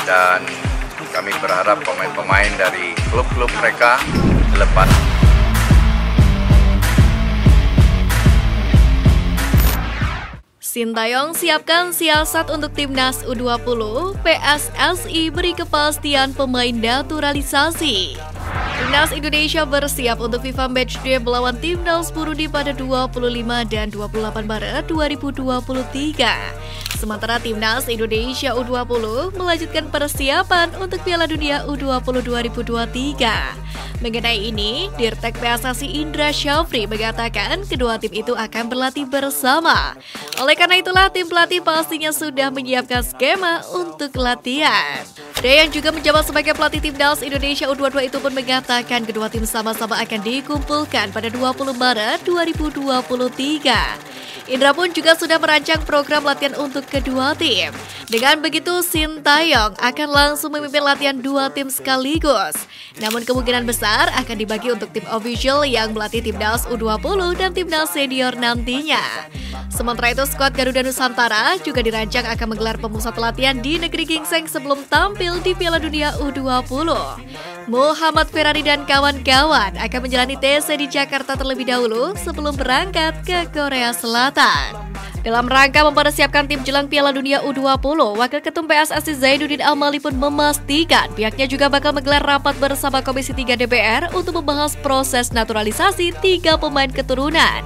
dan kami berharap pemain-pemain dari klub-klub mereka lepas. Sintayong siapkan siasat untuk Timnas U20, PSSI beri kepastian pemain naturalisasi. Timnas Indonesia bersiap untuk FIFA Matchday melawan Timnas Burundi pada 25 dan 28 Maret 2023. Sementara Timnas Indonesia U20 melanjutkan persiapan untuk Piala Dunia U20 2023. Mengenai ini, Dirtek PSSI Indra Syafri mengatakan kedua tim itu akan berlatih bersama. Oleh karena itulah tim pelatih pastinya sudah menyiapkan skema untuk latihan. Yang juga menjabat sebagai pelatih Timnas Indonesia U22 itu pun mengatakan kedua tim sama-sama akan dikumpulkan pada 20 Maret 2023. Indra pun juga sudah merancang program latihan untuk kedua tim. Dengan begitu, Sintayong akan langsung memimpin latihan dua tim sekaligus. Namun kemungkinan besar akan dibagi untuk tim official yang melatih Timnas U20 dan Timnas senior nantinya. Sementara itu, skuad Garuda Nusantara juga dirancang akan menggelar pemusat latihan di negeri gingseng sebelum tampil di Piala Dunia U20. Muhammad Ferrari dan kawan-kawan akan menjalani TC di Jakarta terlebih dahulu sebelum berangkat ke Korea Selatan. Dalam rangka mempersiapkan tim jelang Piala Dunia U20, Wakil Ketum PSSI Zainuddin Amali pun memastikan pihaknya juga bakal menggelar rapat bersama Komisi 3 DPR untuk membahas proses naturalisasi 3 pemain keturunan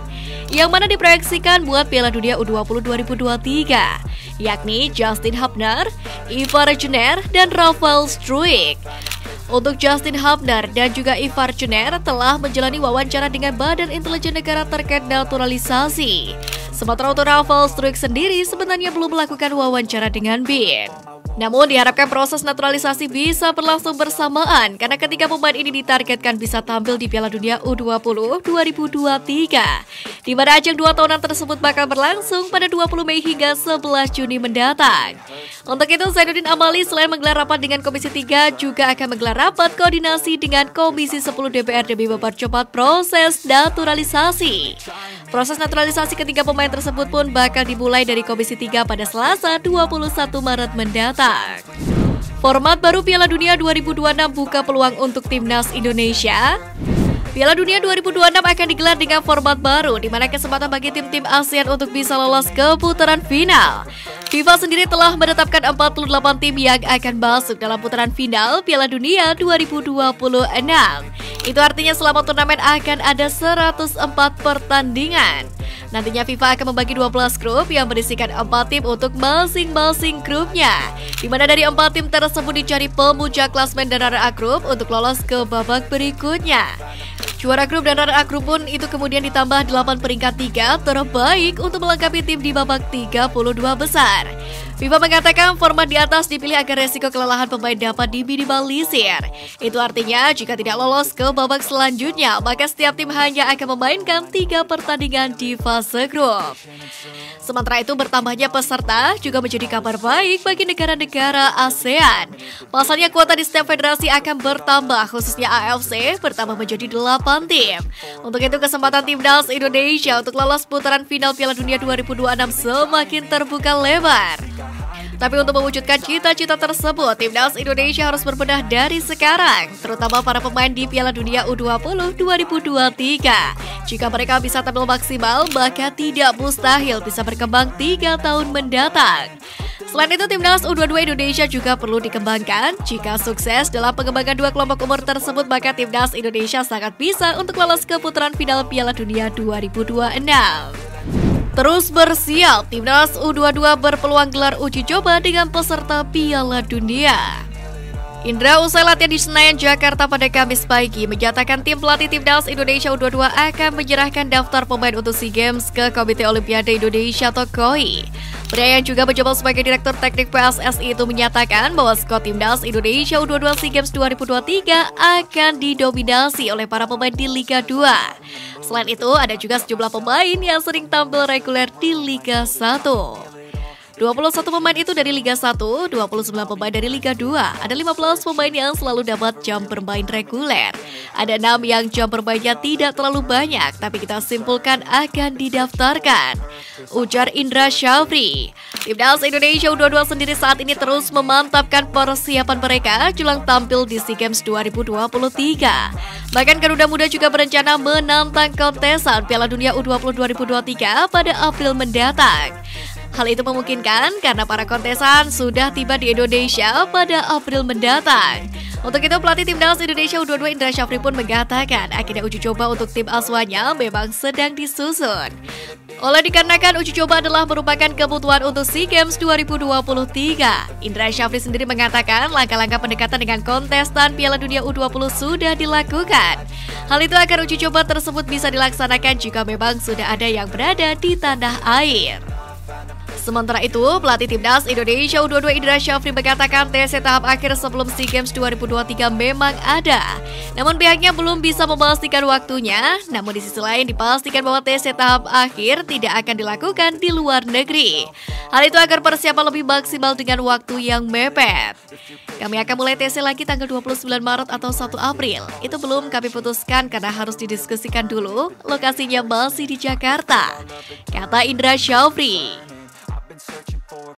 yang mana diproyeksikan buat Piala Dunia U20 2023, yakni Justin Hubner, Ivar Jenner, dan Rafael Struijk. Untuk Justin Hubner dan juga Ivar Jenner telah menjalani wawancara dengan Badan Intelijen Negara terkait naturalisasi. Sementara untuk Rafael Struijk sendiri sebenarnya belum melakukan wawancara dengan BIN. Namun diharapkan proses naturalisasi bisa berlangsung bersamaan karena ketiga pemain ini ditargetkan bisa tampil di Piala Dunia U20 2023, di mana ajang 2 tahunan tersebut bakal berlangsung pada 20 Mei hingga 11 Juni mendatang. Untuk itu, Zainuddin Amali selain menggelar rapat dengan Komisi 3 juga akan menggelar rapat koordinasi dengan Komisi 10 DPR demi mempercepat proses naturalisasi. Proses naturalisasi ketiga pemain tersebut pun bakal dimulai dari Komisi 3 pada Selasa 21 Maret mendatang. Format baru Piala Dunia 2026 buka peluang untuk Timnas Indonesia. Piala Dunia 2026 akan digelar dengan format baru, di mana kesempatan bagi tim-tim ASEAN untuk bisa lolos ke putaran final. FIFA sendiri telah menetapkan 48 tim yang akan masuk dalam putaran final Piala Dunia 2026. Itu artinya selama turnamen akan ada 104 pertandingan. Nantinya FIFA akan membagi 12 grup yang berisikan 4 tim untuk masing-masing grupnya, di mana dari 4 tim tersebut dicari pemuncak klasmen dan runner-up grup untuk lolos ke babak berikutnya. Juara grup dan runner-up grup pun itu kemudian ditambah 8 peringkat 3 terbaik untuk melengkapi tim di babak 32 besar. FIFA mengatakan format di atas dipilih agar resiko kelelahan pemain dapat diminimalisir. Itu artinya jika tidak lolos ke babak selanjutnya, maka setiap tim hanya akan memainkan 3 pertandingan di fase grup. Sementara itu, bertambahnya peserta juga menjadi kabar baik bagi negara-negara ASEAN. Pasalnya kuota di setiap federasi akan bertambah, khususnya AFC bertambah menjadi 8 tim. Untuk itu, kesempatan Timnas Indonesia untuk lolos putaran final Piala Dunia 2026 semakin terbuka lebar. Tapi untuk mewujudkan cita-cita tersebut, Timnas Indonesia harus berbenah dari sekarang, terutama para pemain di Piala Dunia U20 2023. Jika mereka bisa tampil maksimal, maka tidak mustahil bisa berkembang 3 tahun mendatang. Selain itu, Timnas U22 Indonesia juga perlu dikembangkan. Jika sukses dalam pengembangan 2 kelompok umur tersebut, maka Timnas Indonesia sangat bisa untuk lolos ke putaran final Piala Dunia 2026. Terus bersiap, Timnas U22 berpeluang gelar uji coba dengan peserta Piala Dunia. Indra usai latihan di Senayan, Jakarta pada Kamis pagi menyatakan tim pelatih Timnas Indonesia U22 akan menyerahkan daftar pemain untuk SEA Games ke Komite Olimpiade Indonesia atau KOI. Pria yang juga menjabat sebagai Direktur Teknik PSSI itu menyatakan bahwa skuad Timnas Indonesia U22 SEA Games 2023 akan didominasi oleh para pemain di Liga 2. Selain itu, ada juga sejumlah pemain yang sering tampil reguler di Liga 1. 21 pemain itu dari Liga 1, 29 pemain dari Liga 2. Ada 15 pemain yang selalu dapat jam bermain reguler. Ada 6 yang jam bermainnya tidak terlalu banyak, tapi kita simpulkan akan didaftarkan, ujar Indra Syafri. Timnas Indonesia U22 sendiri saat ini terus memantapkan persiapan mereka jelang tampil di SEA Games 2023. Bahkan Garuda Muda juga berencana menantang kontesan Piala Dunia U20 2023 pada April mendatang. Hal itu memungkinkan karena para kontesan sudah tiba di Indonesia pada April mendatang. Untuk itu pelatih Timnas Indonesia U22 Indra Syafri pun mengatakan akhirnya uji coba untuk tim asuhannya memang sedang disusun. Oleh dikarenakan uji coba adalah merupakan kebutuhan untuk SEA Games 2023. Indra Syafri sendiri mengatakan langkah-langkah pendekatan dengan kontestan Piala Dunia U20 sudah dilakukan. Hal itu agar uji coba tersebut bisa dilaksanakan jika memang sudah ada yang berada di tanah air. Sementara itu, pelatih Timnas Indonesia U22 Indra Syafri mengatakan TC tahap akhir sebelum SEA Games 2023 memang ada. Namun pihaknya belum bisa memastikan waktunya, namun di sisi lain dipastikan bahwa TC tahap akhir tidak akan dilakukan di luar negeri. Hal itu agar persiapan lebih maksimal dengan waktu yang mepet. Kami akan mulai TC lagi tanggal 29 Maret atau 1 April. Itu belum kami putuskan karena harus didiskusikan dulu, lokasinya masih di Jakarta, kata Indra Syafri.